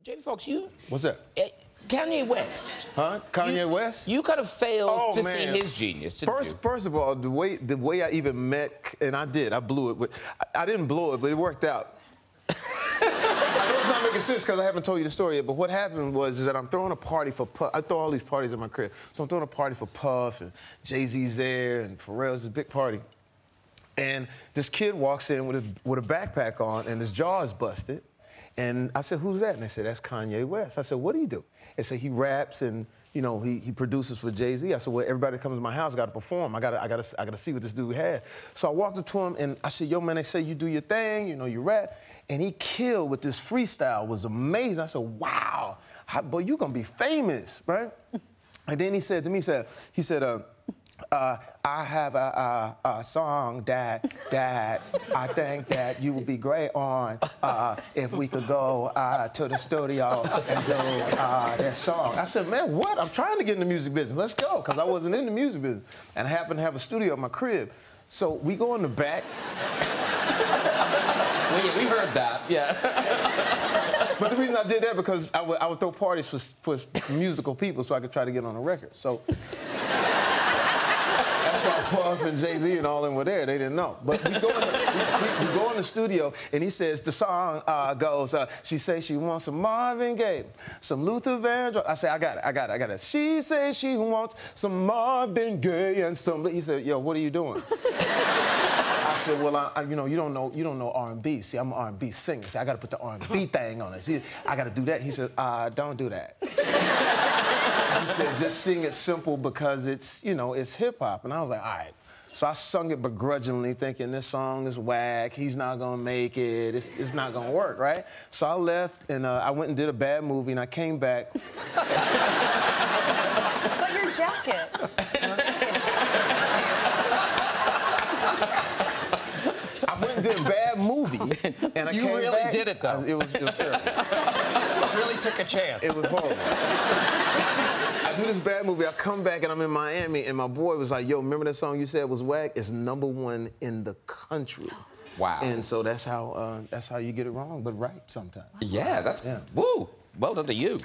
Jamie Foxx, What's that? Kanye West. Huh? Kanye West? You kind of failed to man. see his genius, didn't you? First of all, the way I even met, and I blew it, but I didn't blow it, but it worked out. I know it's not making sense because I haven't told you the story yet, but what happened was that I'm throwing a party for Puff. I throw all these parties at my crib. So I'm throwing a party for Puff, and Jay-Z's there, and Pharrell's, a big party. And this kid walks in with a backpack on, and his jaw is busted. And I said, who's that? And they said, that's Kanye West. I said, what do you do? They said, he raps and, you know, he produces for Jay-Z. I said, well, everybody that comes to my house got to perform. I gotta see what this dude had. So I walked up to him and I said, yo, man, they say you do your thing, you know, you rap. And he killed with this freestyle. It was amazing. I said, wow, boy, you gonna be famous, right? And then he said to me, he said, I have a song that I think that you would be great on if we could go to the studio and do that song. I said, man, what? I'm trying to get in the music business. Let's go, because I wasn't in the music business. And I happened to have a studio at my crib. So we go in the back. Well, yeah, we heard that, yeah. But the reason I did that because I would throw parties for musical people so I could try to get on a record. So that's why Puff and Jay-Z and all them were there. They didn't know. But we go in the studio, and he says, the song goes, she says she wants some Marvin Gaye, some Luther Vandross. I say, I got it. She says she wants some Marvin Gaye and some... He said, yo, what are you doing? I said, well, you know, you don't know R&B. See, I'm an R&B singer. See, I got to put the R&B thing on it. See, I got to do that. He said, don't do that. He said, just sing it simple because it's, you know, it's hip-hop. And I was like, all right. So I sung it begrudgingly, thinking this song is whack. He's not going to make it. It's not going to work, right? So I left, and I went and did a bad movie, and I came back. But your jacket. Did a bad movie, and I came back. You really did it, though. It was terrible. You really took a chance. It was horrible. I do this bad movie, I come back, and I'm in Miami, and my boy was like, yo, remember that song you said was whack? It's #1 in the country. Wow. And so that's how you get it wrong, but right sometimes. Yeah, woo, well done to you.